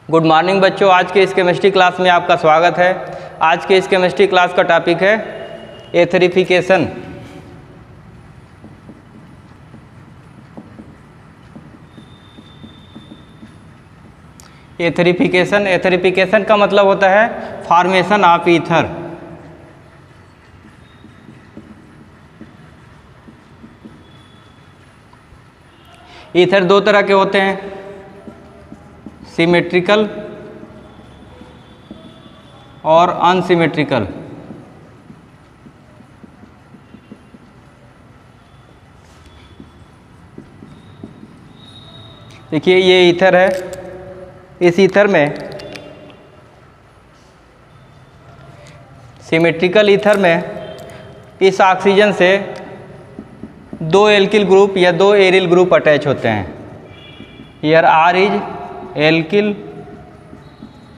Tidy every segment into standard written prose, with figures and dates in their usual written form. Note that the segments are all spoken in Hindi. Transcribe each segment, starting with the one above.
गुड मॉर्निंग बच्चों, आज के इस केमिस्ट्री क्लास में आपका स्वागत है। आज के इस केमिस्ट्री क्लास का टॉपिक है एथरिफिकेशन। एथरिफिकेशन का मतलब होता है फॉर्मेशन ऑफ ईथर। ईथर दो तरह के होते हैं, सिमेट्रिकल और अनसिमेट्रिकल। देखिए ये ईथर है, इस ईथर में सिमेट्रिकल ईथर में इस ऑक्सीजन से दो एल्किल ग्रुप या दो एरिल ग्रुप अटैच होते हैं। हियर आर इज एल्किल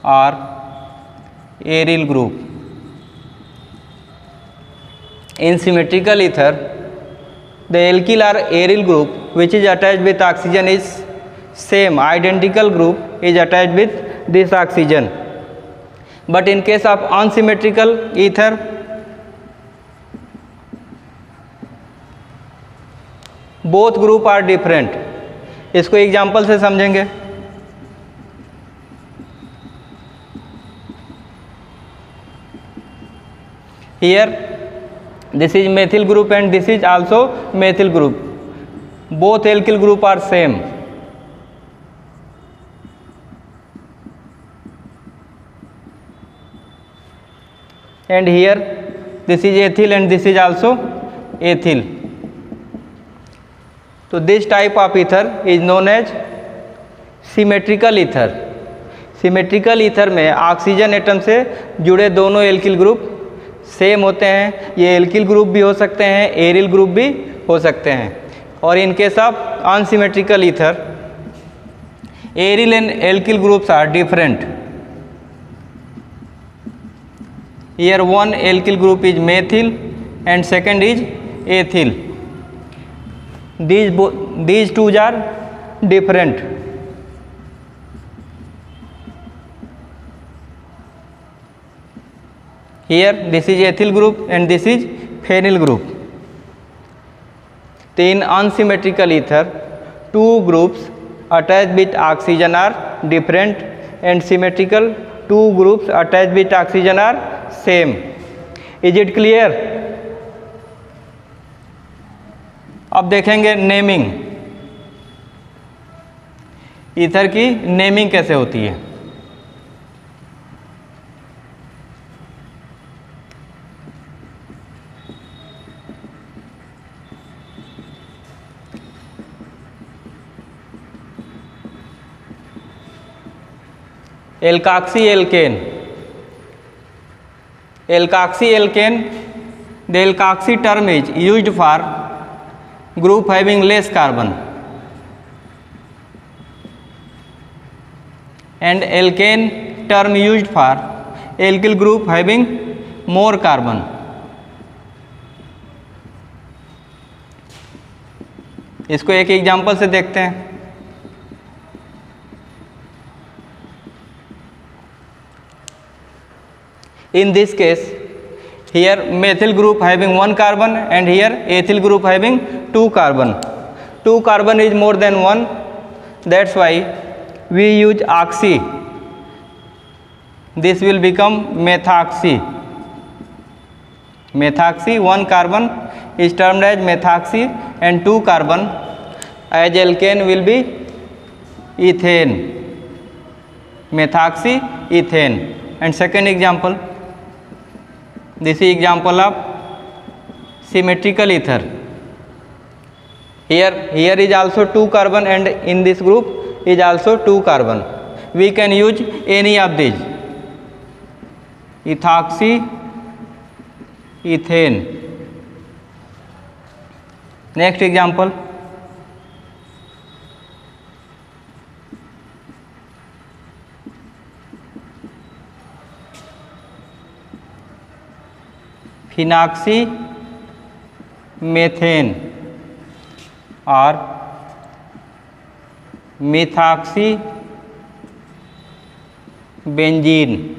और aryl group. In symmetrical ether, the alkyl or aryl group which is attached with oxygen is same identical group is attached with this oxygen. But in case of unsymmetrical ether, both group are different. इसको एग्जाम्पल से समझेंगे। Here this is methyl group and this is also methyl group. Both alkyl group are same. And here this is ethyl and this is also ethyl. So this type of ether is known as symmetrical ether. Symmetrical ether में ऑक्सीजन एटम से जुड़े दोनों एल्किल ग्रुप सेम होते हैं। ये एल्किल ग्रुप भी हो सकते हैं, एरिल ग्रुप भी हो सकते हैं। और in case of unsymmetrical ether, aryl and alkyl groups are different. Here one alkyl group is methyl and second is ethyl. these two are different. Here this is ethyl group and this is phenyl group. So in unsymmetrical ether, two groups attached with oxygen are different and symmetrical two groups attached with oxygen are same. Is it clear? अब देखेंगे नेमिंग। ईथर की नेमिंग कैसे होती है। एल्काक्सी alkene, the alkoxy term is used for group having less carbon and alkane term used for alkyl group having more carbon. इसको एक एग्जांपल से देखते हैं। In this case, here methyl group having one carbon and here ethyl group having two carbon. Two carbon is more than one, that's why we use oxy. This will become methoxy. Methoxy, one carbon is termed as methoxy and two carbon as alkane will be ethane. Methoxy, ethane. And second example, this is example of symmetrical ether. Here is also two carbon and in this group is also two carbon. We can use any of these. Ethoxy, ethane. Next example, phenoxy methane और methoxy benzene.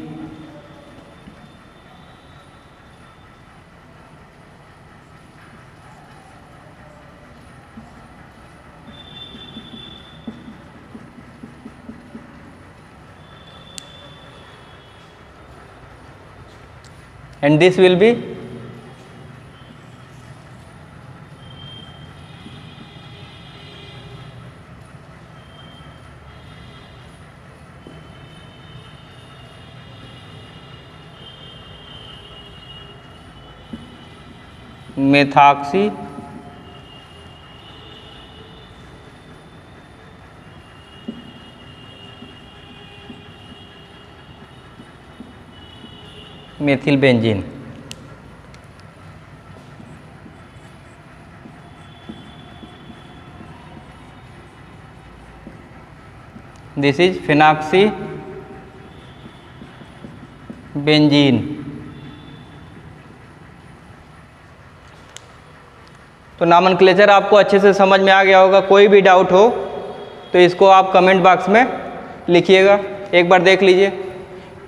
And this will be methoxy methyl benzene. This is phenoxy benzene. तो नॉमेनक्लेचर आपको अच्छे से समझ में आ गया होगा। कोई भी डाउट हो तो इसको आप कमेंट बॉक्स में लिखिएगा, एक बार देख लीजिए।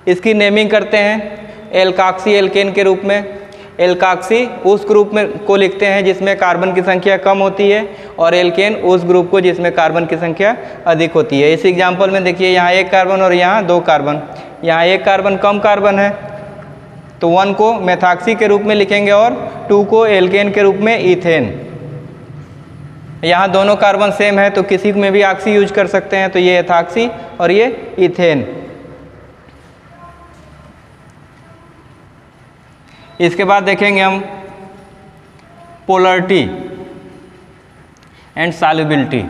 इसकी नेमिंग करते हैं एल्काक्सी एल्केन के रूप में। एल्काक्सी उस ग्रुप में को लिखते हैं जिसमें कार्बन की संख्या कम होती है, और एल्केन उस ग्रुप को जिसमें कार्बन की संख्या अधिक होती है। इस एग्जाम्पल में देखिए, यहाँ एक कार्बन और यहाँ दो कार्बन। यहाँ एक कार्बन कम कार्बन है तो 1 को मेथॉक्सी के रूप में लिखेंगे और 2 को एल्केन के रूप में इथेन। यहाँ दोनों कार्बन सेम है तो किसी में भी ऑक्सी यूज कर सकते हैं, तो ये एथॉक्सी और ये इथेन। इसके बाद देखेंगे हम polarity and solubility.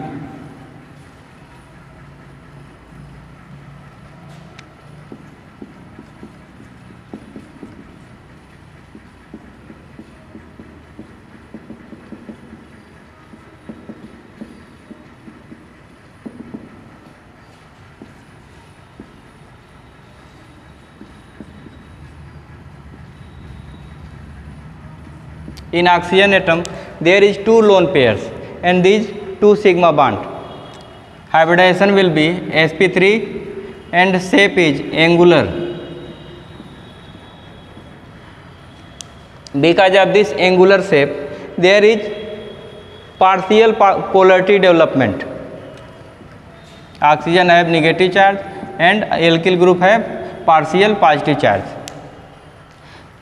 In oxygen atom there is 2 lone pairs and these 2 sigma bond. Hybridization will be sp3 and shape is angular. Because of this angular shape there is partial polarity development. Oxygen have negative charge and alkyl group have partial positive charge.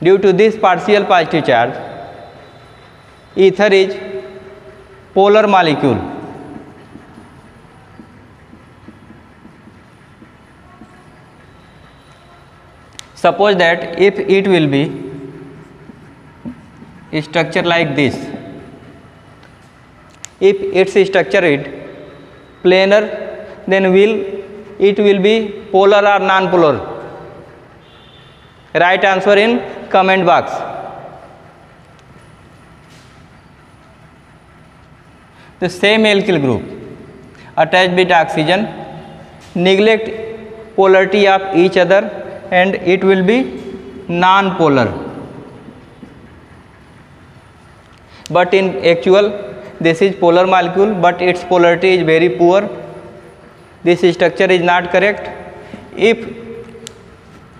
Due to this partial positive charge, ether is polar molecule. Suppose that if it will be structure like this, if its structure is planar, then it will be polar or non-polar? Write answer in comment box. The same alkyl group attached with oxygen neglect polarity of each other and it will be non-polar. But in actual this is polar molecule but its polarity is very poor. This structure is not correct. If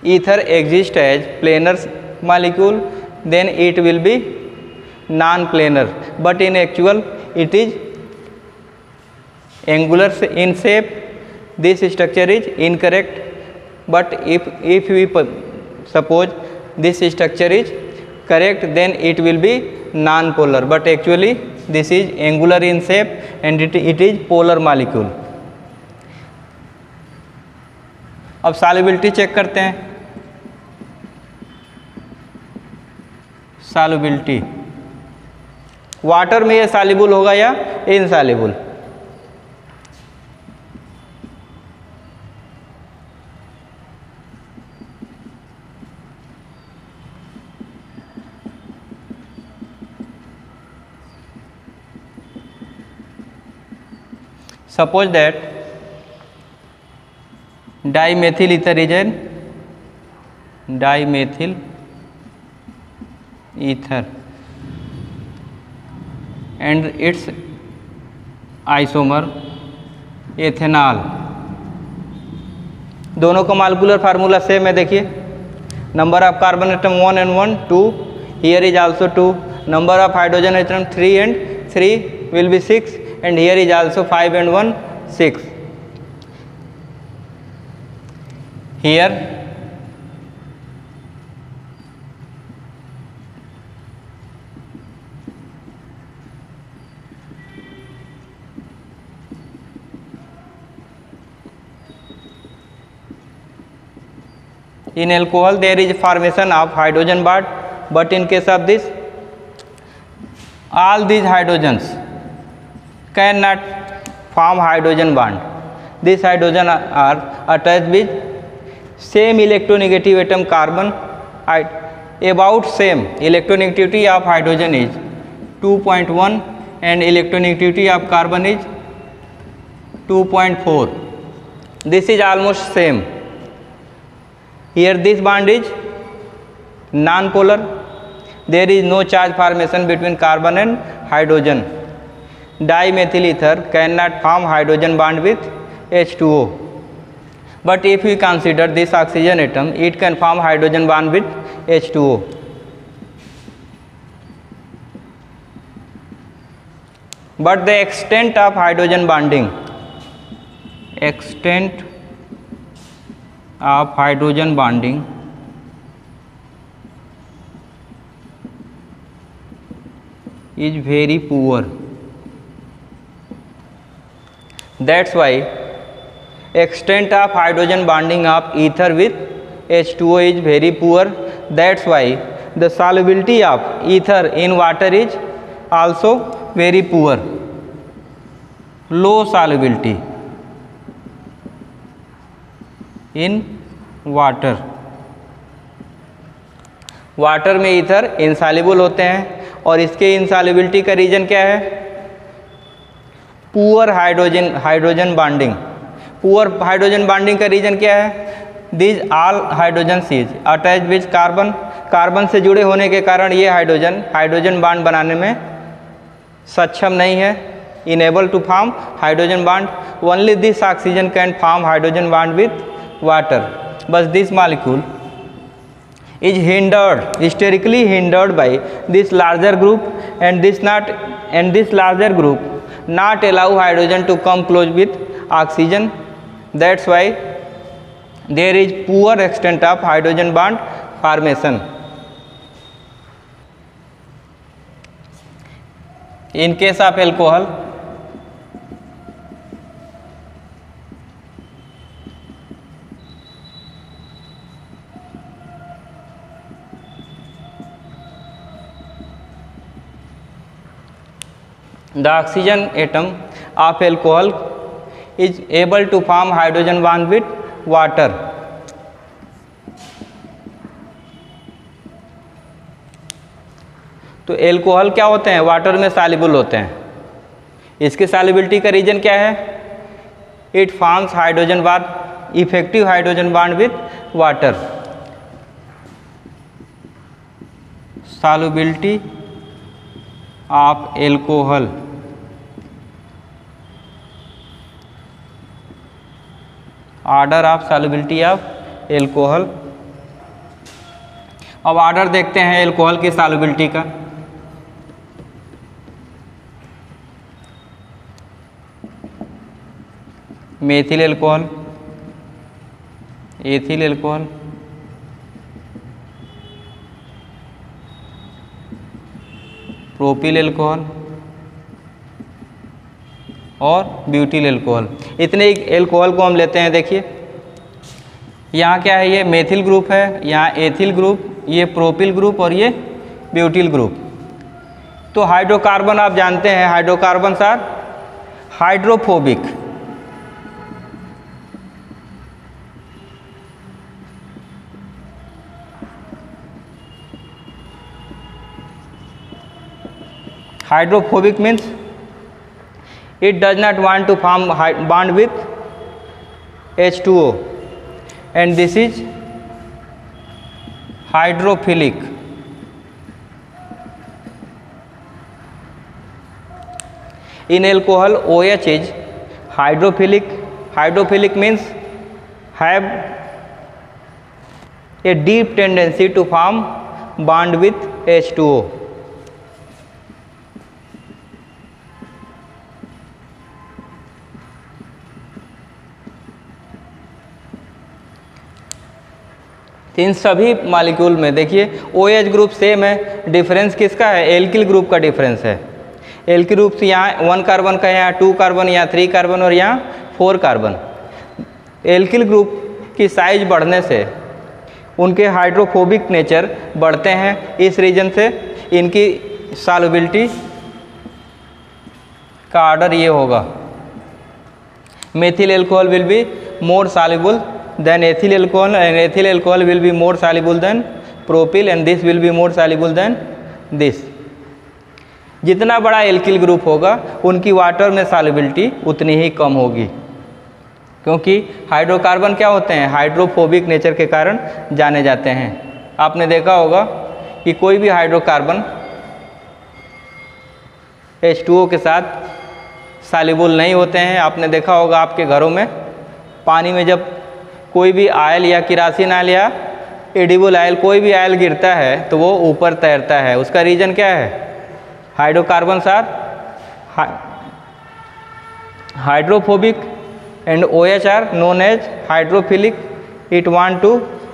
ether exists as planar molecule then it will be non-planar, but in actual it is angular in shape. This structure is incorrect, but if we suppose this structure is correct then it will be non-polar, but actually this is angular in shape and it is polar molecule. अब सॉल्युबिलिटी चेक करते हैं। सॉल्युबिलिटी वाटर में ये सॉल्युबल होगा या insoluble? Suppose that dimethyl ether is an dimethyl ether and its isomer ethanol दोनों का मॉलिक्यूलर फार्मूला सेम है, देखिए number of carbon atom 1 and 1 2, here is also 2, number of hydrogen atom 3 and 3 will be 6, and here is also 5 and 1 6. Here in alcohol there is formation of hydrogen bond, but in case of this all these hydrogens cannot form hydrogen bond. These hydrogen are attached with same electronegative atom carbon, about same electronegativity of hydrogen is 2.1 and electronegativity of carbon is 2.4. This is almost same. Here this bond is non-polar, there is no charge formation between carbon and hydrogen. Dimethyl ether cannot form hydrogen bond with H2O, but if we consider this oxygen atom, it can form hydrogen bond with H2O. But the extent of hydrogen bonding, extent of hydrogen bonding is very poor. That's why extent of hydrogen bonding of ether with H2O is very poor. That's why the solubility of ether in water is also very poor, low solubility in water. Water में ईथर इनसॉल्युबल होते हैं और इसके इनसॉल्युबिलिटी का रीजन क्या है? Poor hydrogen bonding. Poor hydrogen bonding का रीजन क्या है? This all hydrogen is attach with carbon. Carbon से जुड़े होने के कारण ये हाइड्रोजन बॉन्ड बनाने में सक्षम नहीं है, enable to form hydrogen bond. Only this oxygen can form hydrogen bond with water, but this molecule is hindered, hysterically hindered by this larger group, and this larger group not allow hydrogen to come close with oxygen. That's why there is poor extent of hydrogen bond formation. In case of alcohol, the oxygen atom of alcohol is able to form hydrogen bond with water. तो एल्कोहल क्या होते हैं? वाटर में सॉल्युबल होते हैं. इसके सॉल्युबिलिटी का रीजन क्या है? It forms hydrogen bond, effective hydrogen bond with water. Solubility of alcohol, order of solubility of alcohol. अब ऑर्डर देखते हैं एल्कोहल की सॉल्युबिलिटी का. Methyl alcohol, ethyl alcohol, propyl alcohol और ब्यूटिल एल्कोहल. इतने एल्कोहल को हम लेते हैं. देखिए यहाँ क्या है? ये मेथिल ग्रुप है, यहाँ एथिल ग्रुप, ये प्रोपिल ग्रुप और ये ब्यूटिल ग्रुप. तो हाइड्रोकार्बन आप जानते हैं, hydrocarbons are hydrophobic. Hydrophobic means it does not want to form bond with H2O, and this is hydrophilic. In alcohol, OH is hydrophilic. Hydrophilic means have a deep tendency to form bond with H2O. इन सभी मॉलिक्यूल में देखिए OH ग्रुप सेम है, डिफरेंस किसका है? एल्किल ग्रुप का डिफरेंस है। एल्किल ग्रुप से यहाँ 1 कार्बन का, यहाँ 2 कार्बन, यहाँ 3 कार्बन और यहाँ 4 कार्बन। एल्किल ग्रुप की साइज बढ़ने से उनके हाइड्रोफोबिक नेचर बढ़ते हैं, इस रीजन से इनकी सॉल्युबिलिटी का ऑर्डर ये होगा, methyl alcohol will be more soluble than ethyl alcohol and ethyl alcohol will be more soluble than propyl and this will be more soluble than this। जितना बड़ा एल्किल ग्रुप होगा उनकी वाटर में सॉल्युबिलिटी उतनी ही कम होगी, क्योंकि हाइड्रोकार्बन क्या होते हैं? हाइड्रोफोबिक नेचर के कारण जाने जाते हैं। आपने देखा होगा कि कोई भी हाइड्रोकार्बन H2O के साथ सॉल्युबल नहीं होते हैं। आपने देखा होगा आपके घरों में पानी में जब कोई भी आयल या किरासिन आयल या एडिबल आयल, कोई भी आयल गिरता है तो वो ऊपर तैरता है। उसका रीज़न क्या है? Hydrocarbons are hydrophobic and OH are known as hydrophilic. It want to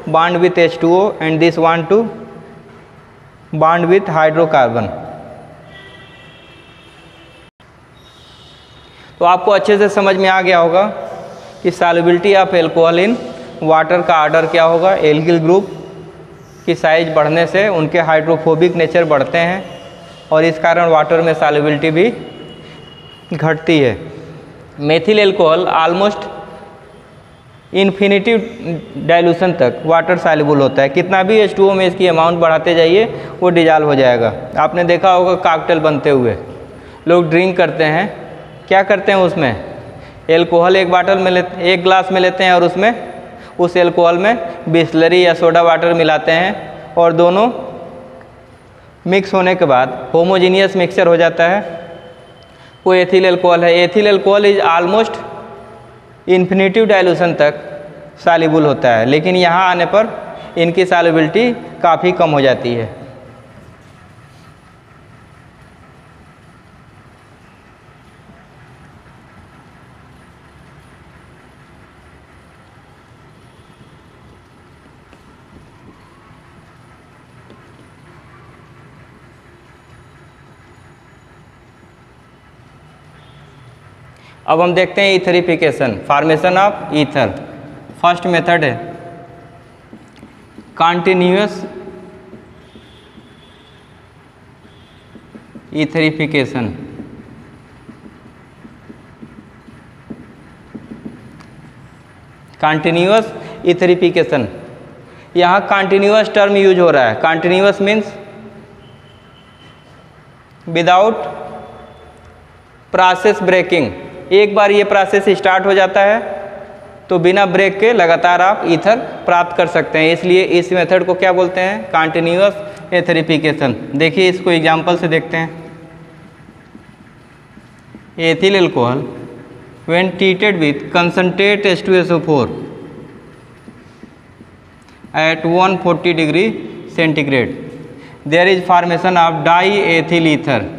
bond with H2O and this want to bond with hydrocarbon। तो आपको अच्छे से समझ में आ गया होगा कि solubility of alcohol in water का ऑर्डर क्या होगा। एल्किल ग्रुप की साइज बढ़ने से उनके हाइड्रोफोबिक नेचर बढ़ते हैं और इस कारण वाटर में सॉल्युबिलिटी भी घटती है। Methyl alcohol almost infinity dilution तक वाटर सॉल्युबल होता है। कितना भी H2O में इसकी अमाउंट बढ़ाते जाइए वो डिजॉल्व हो जाएगा। आपने देखा होगा कॉकटेल बनते हुए लोग ड्रिंक करते हैं, क्या करते हैं? उसमें एल्कोहल एक बाटल में एक ग्लास में लेते हैं और उसमें उस एल्कोहल में बिस्लरी या सोडा वाटर मिलाते हैं और दोनों मिक्स होने के बाद होमोजीनियस मिक्सचर हो जाता है, वो एथिल एल्कोहल है। Ethyl alcohol is almost infinitive dilution तक सॉल्युबल होता है, लेकिन यहाँ आने पर इनकी सॉल्युबिलिटी काफ़ी कम हो जाती है। अब हम देखते हैं etherification, formation of ether. First method है कॉन्टिन्यूअस ईथरिफिकेशन। कॉन्टिन्यूअस ईथरिफिकेशन, यहाँ कॉन्टिन्यूअस टर्म यूज हो रहा है। Continuous means without process breaking. एक बार ये प्रोसेस स्टार्ट हो जाता है तो बिना ब्रेक के लगातार आप ईथर प्राप्त कर सकते हैं, इसलिए इस मेथड को क्या बोलते हैं? Continuous etherification. देखिए इसको एग्जांपल से देखते हैं। Ethyl alcohol when treated with concentrate H2SO4 at 140 degree centigrade there is formation of diethyl ether.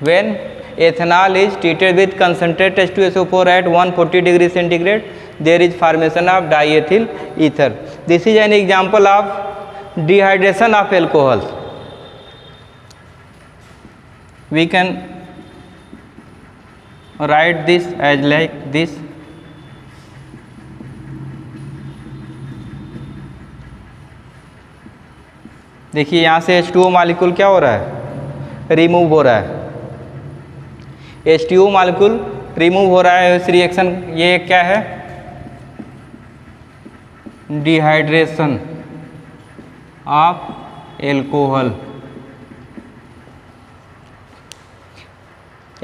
When ethanol is treated with concentrate H2SO4 at 140 degree centigrade, there is formation of diethyl ether. This is an example of dehydration of alcohol. We can write this as like this. देखिए यहाँ से H2O मॉलिक्यूल क्या हो रहा है? रिमूव हो रहा है। H2O मॉलिक्यूल रिमूव हो रहा है। इस रिएक्शन ये क्या है? Dehydration of alcohol.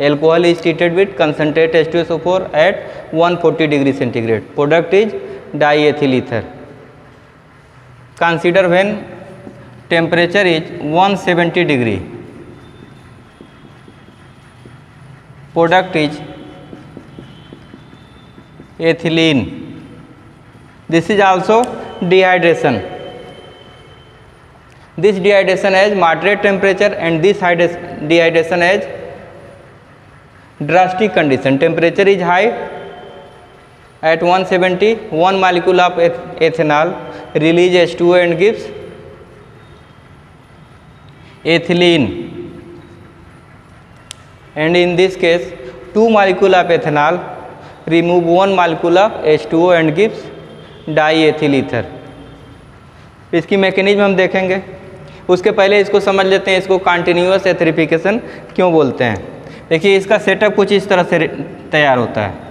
Alcohol is treated with concentrate H2SO4 at 140 degree centigrade. Product is diethyl ether. Consider when temperature is 170 degree. Product is ethylene. This is also dehydration. This dehydration has moderate temperature and this dehydration has drastic condition. Temperature is high at 170. One molecule of ethanol release H2O and gives ethylene. And in this case, two molecule of ethanol remove one molecule of H2O and gives diethyl ether. इसकी मैकेनिज्म हम देखेंगे, उसके पहले इसको समझ लेते हैं इसको कंटिन्यूअस एथरिफिकेशन क्यों बोलते हैं। देखिए इसका सेटअप कुछ इस तरह से तैयार होता है।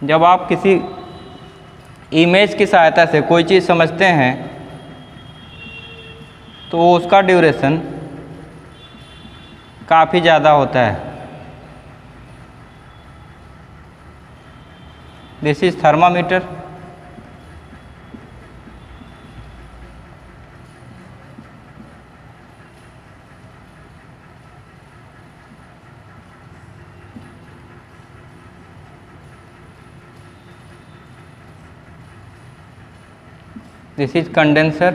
जब आप किसी इमेज की सहायता से कोई चीज़ समझते हैं तो उसका ड्यूरेशन काफ़ी ज़्यादा होता है। This is thermometer. This is condenser.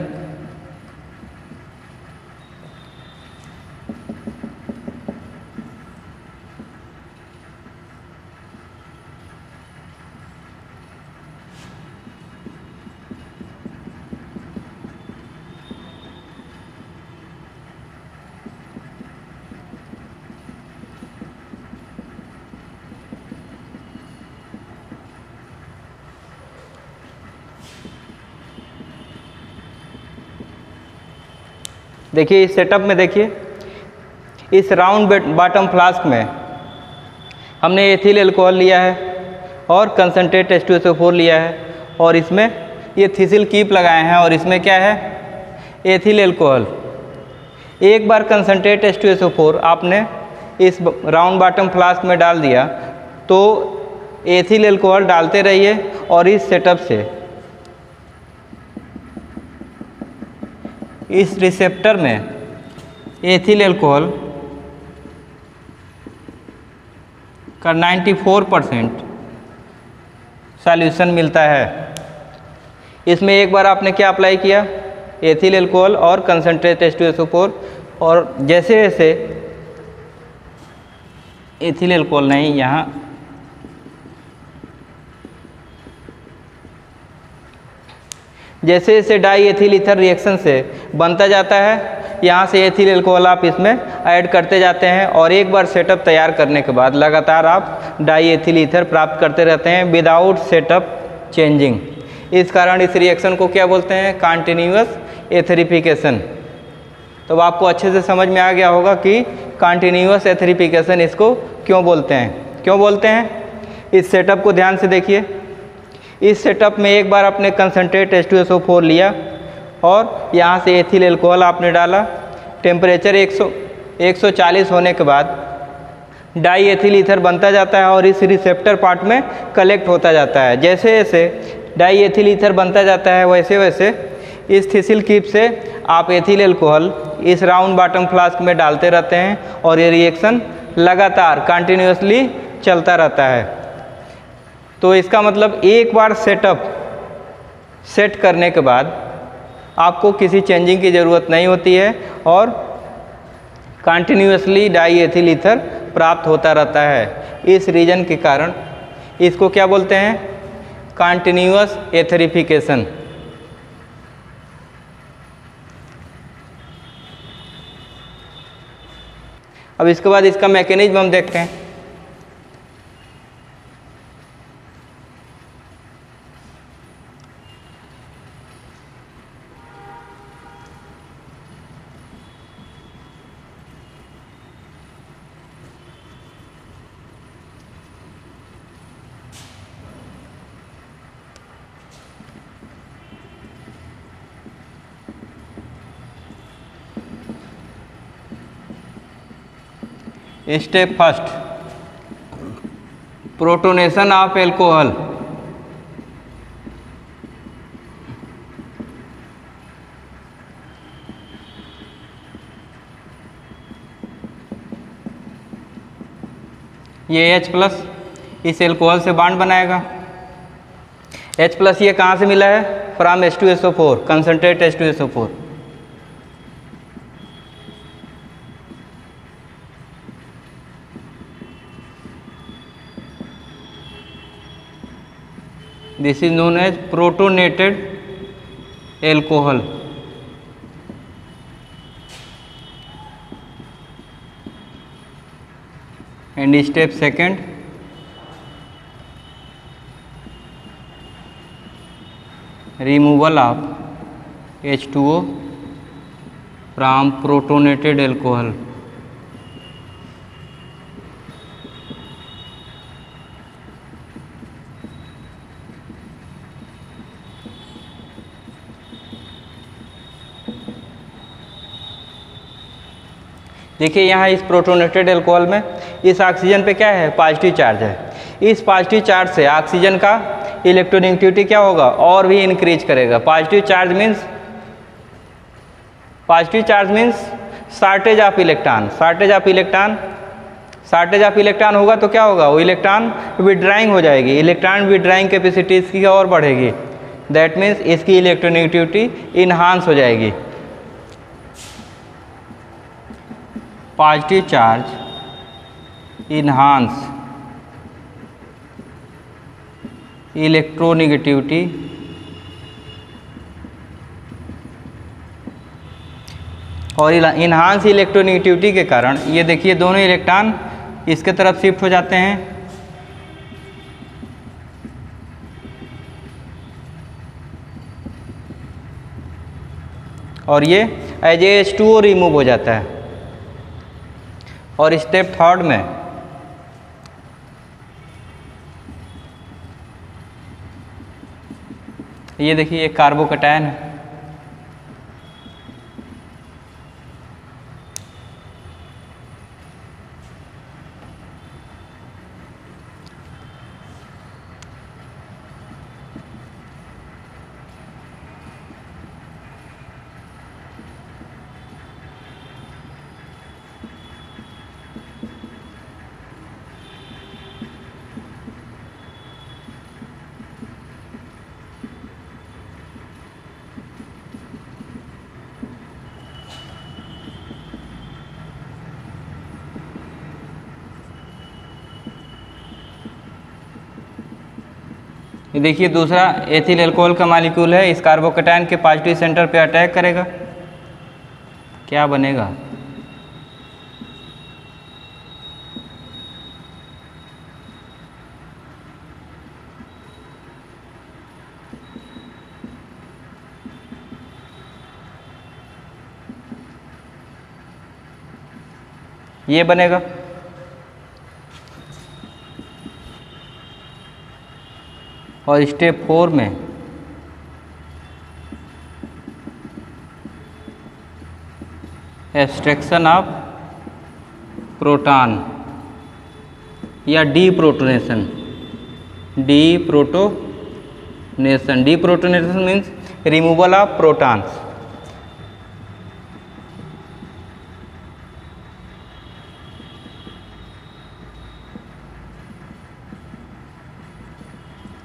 देखिए इस सेटअप में देखिए इस राउंड बॉटम फ्लास्क में हमने एथिल अल्कोहल लिया है और कंसनट्रेट H2SO4 लिया है और इसमें ये थिसिल कीप लगाए हैं और इसमें क्या है एथिल अल्कोहल। एक बार कंसनट्रेट H2SO4 आपने इस राउंड बॉटम फ्लास्क में डाल दिया तो एथिल अल्कोहल डालते रहिए और इस सेटअप से इस रिसेप्टर में एथिल अल्कोहल का 94% सॉल्यूशन मिलता है। इसमें एक बार आपने क्या अप्लाई किया एथिल अल्कोहल और कंसनट्रेट H2SO4 और जैसे जैसे एथिल अल्कोहल नहीं यहाँ जैसे जैसे डाई एथिल ईथर रिएक्शन से बनता जाता है यहाँ से एथिल अल्कोहल आप इसमें ऐड करते जाते हैं और एक बार सेटअप तैयार करने के बाद लगातार आप डाई एथिल ईथर प्राप्त करते रहते हैं विदाउट सेटअप चेंजिंग। इस कारण इस रिएक्शन को क्या बोलते हैं कंटिन्यूअस एथरिफिकेशन। तो आपको अच्छे से समझ में आ गया होगा कि कंटिन्यूअस एथरिफिकेशन इसको क्यों बोलते हैं। क्यों बोलते हैं इस सेटअप को ध्यान से देखिए। इस सेटअप में एक बार आपने कंसनट्रेट H2SO4 लिया और यहाँ से एथिल अल्कोहल आपने डाला। टेम्परेचर 140 होने के बाद डाई एथिल ईथर बनता जाता है और इस रिसेप्टर पार्ट में कलेक्ट होता जाता है। जैसे जैसे डाई एथिल ईथर बनता जाता है वैसे वैसे इस थिसिल कीप से आप एथिल अल्कोहल इस राउंड बॉटम फ्लास्क में डालते रहते हैं और ये रिएक्शन लगातार कंटिन्यूअसली चलता रहता है। तो इसका मतलब एक बार सेट करने के बाद आपको किसी चेंजिंग की ज़रूरत नहीं होती है और कंटिन्यूअसली डाई एथिल ईथर प्राप्त होता रहता है। इस रीजन के कारण इसको क्या बोलते हैं कंटिन्यूअस एथरिफिकेशन। अब इसके बाद इसका मैकेनिज्म हम देखते हैं। Step first, protonation of alcohol. ये H+ इस एल्कोहल से बॉन्ड बनाएगा। H+ ये कहाँ से मिला है? From H2SO4, concentrate H2SO4। This is known as protonated alcohol. And step second, removal of H2O from protonated alcohol। देखिए यहाँ इस प्रोटोनेटेड एल्कोहल में इस ऑक्सीजन पे क्या है? पॉजिटिव चार्ज है। इस पॉजिटिव चार्ज से ऑक्सीजन का इलेक्ट्रोनेगेटिविटी क्या होगा? और भी इंक्रीज करेगा। Positive charge means shortage of electron. Shortage of electron होगा तो क्या होगा? वो इलेक्ट्रॉन विड्राइंग हो जाएगी। इलेक्ट्रॉन विड्राइंग कैपेसिटी इसकी और बढ़ेगी। दैट मीन्स इसकी इलेक्ट्रोनेगेटिविटी इन्हांस हो जाएगी। पॉजिटिव चार्ज इन्हांस इलेक्ट्रोनेगेटिविटी और इन्हांस इलेक्ट्रोनेगेटिविटी के कारण ये देखिए दोनों इलेक्ट्रॉन इसके तरफ शिफ्ट हो जाते हैं और ये एज H2O रिमूव हो जाता है। और स्टेप थर्ड में ये देखिए एक कार्बोकैटायन है। ये देखिए दूसरा एथिल एल्कोहल का मॉलिक्यूल है। इस कार्बोकैटायन के पॉजिटिव सेंटर पे अटैक करेगा, क्या बनेगा? ये बनेगा। और स्टेप 4 में एक्सट्रैक्शन ऑफ प्रोटॉन या deprotonation. Deprotonation means removal of protons.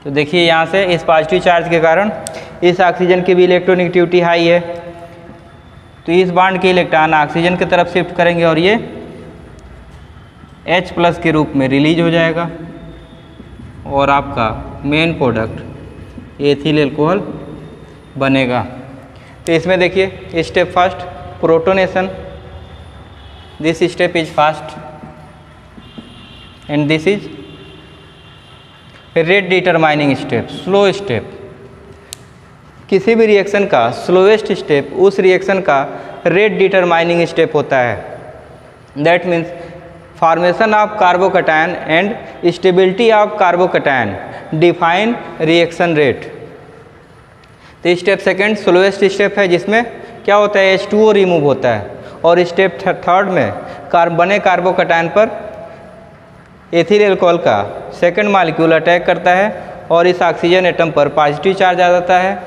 तो देखिए यहाँ से इस पॉजिटिव चार्ज के कारण इस ऑक्सीजन की भी इलेक्ट्रोनेगेटिविटी हाई है, तो इस बॉन्ड के इलेक्ट्रॉन ऑक्सीजन की तरफ शिफ्ट करेंगे और ये H+ के रूप में रिलीज हो जाएगा और आपका मेन प्रोडक्ट एथिल एल्कोहल बनेगा। तो इसमें देखिए step first protonation, this step is fast and this is rate determining step, slow step. किसी भी रिएक्शन का स्लोएस्ट स्टेप उस रिएक्शन का रेट डिटरमाइनिंग स्टेप होता है। That means formation of carbocation and stability of carbocation define reaction rate. तो स्टेप सेकेंड स्लोएस्ट स्टेप है जिसमें क्या होता है? H2O रिमूव होता है और स्टेप थर्ड में बने कार्बोकैटायन पर एथिल एल्कोहल का सेकंड मॉलिक्यूल अटैक करता है और इस ऑक्सीजन एटम पर पॉजिटिव चार्ज आ जाता है।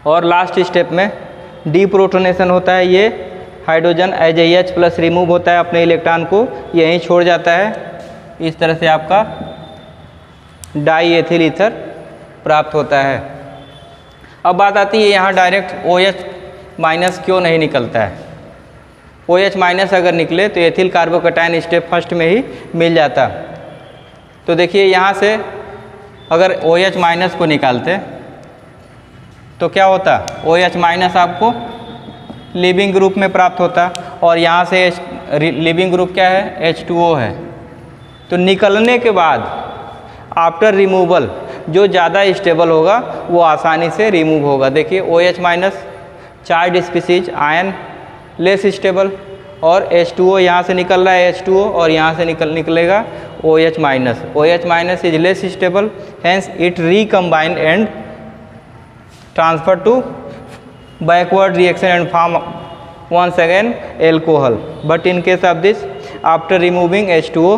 और लास्ट स्टेप में डीप्रोटोनेशन होता है। ये हाइड्रोजन H+ रिमूव होता है, अपने इलेक्ट्रॉन को यहीं छोड़ जाता है। इस तरह से आपका डाई एथिल ईथर प्राप्त होता है। अब बात आती है यहाँ डायरेक्ट OH- क्यों नहीं निकलता है। OH- अगर निकले तो एथिल कार्बोकैटायन स्टेप फर्स्ट में ही मिल जाता। तो देखिए यहाँ से अगर OH- को निकालते तो क्या होता, OH- आपको लिविंग ग्रुप में प्राप्त होता और यहाँ से लिविंग ग्रुप क्या है, H2O है। तो निकलने के बाद आफ्टर रिमूवल जो ज़्यादा स्टेबल होगा वो आसानी से रिमूव होगा। देखिए OH- charge species ion less stable और H2O यहाँ से निकल रहा है H2O और यहाँ से निकलेगा OH-। OH- is less stable, hence it recombine and transfer to backward reaction and form once again alcohol. But in case of this, after removing H2O,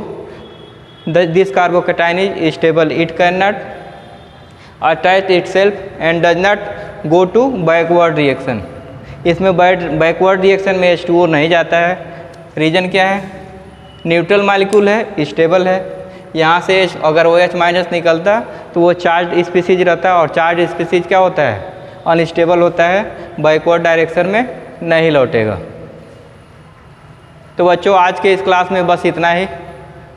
this carbocation is stable. It cannot attach itself and does not go to backward reaction. इसमें बैकवर्ड रिएक्शन में H2O नहीं जाता है। रीज़न क्या है, न्यूट्रल मॉलिक्यूल है, स्टेबल है। यहाँ से अगर OH- निकलता तो वो चार्ज स्पीसीज रहता है और चार्ज स्पीसीज क्या होता है, अनस्टेबल होता है, बैकवर्ड डायरेक्शन में नहीं लौटेगा। तो बच्चों आज के इस क्लास में बस इतना ही।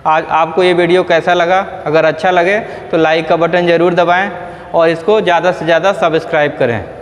आज आपको ये वीडियो कैसा लगा, अगर अच्छा लगे तो लाइक का बटन ज़रूर दबाएं और इसको ज़्यादा से ज़्यादा सब्सक्राइब करें।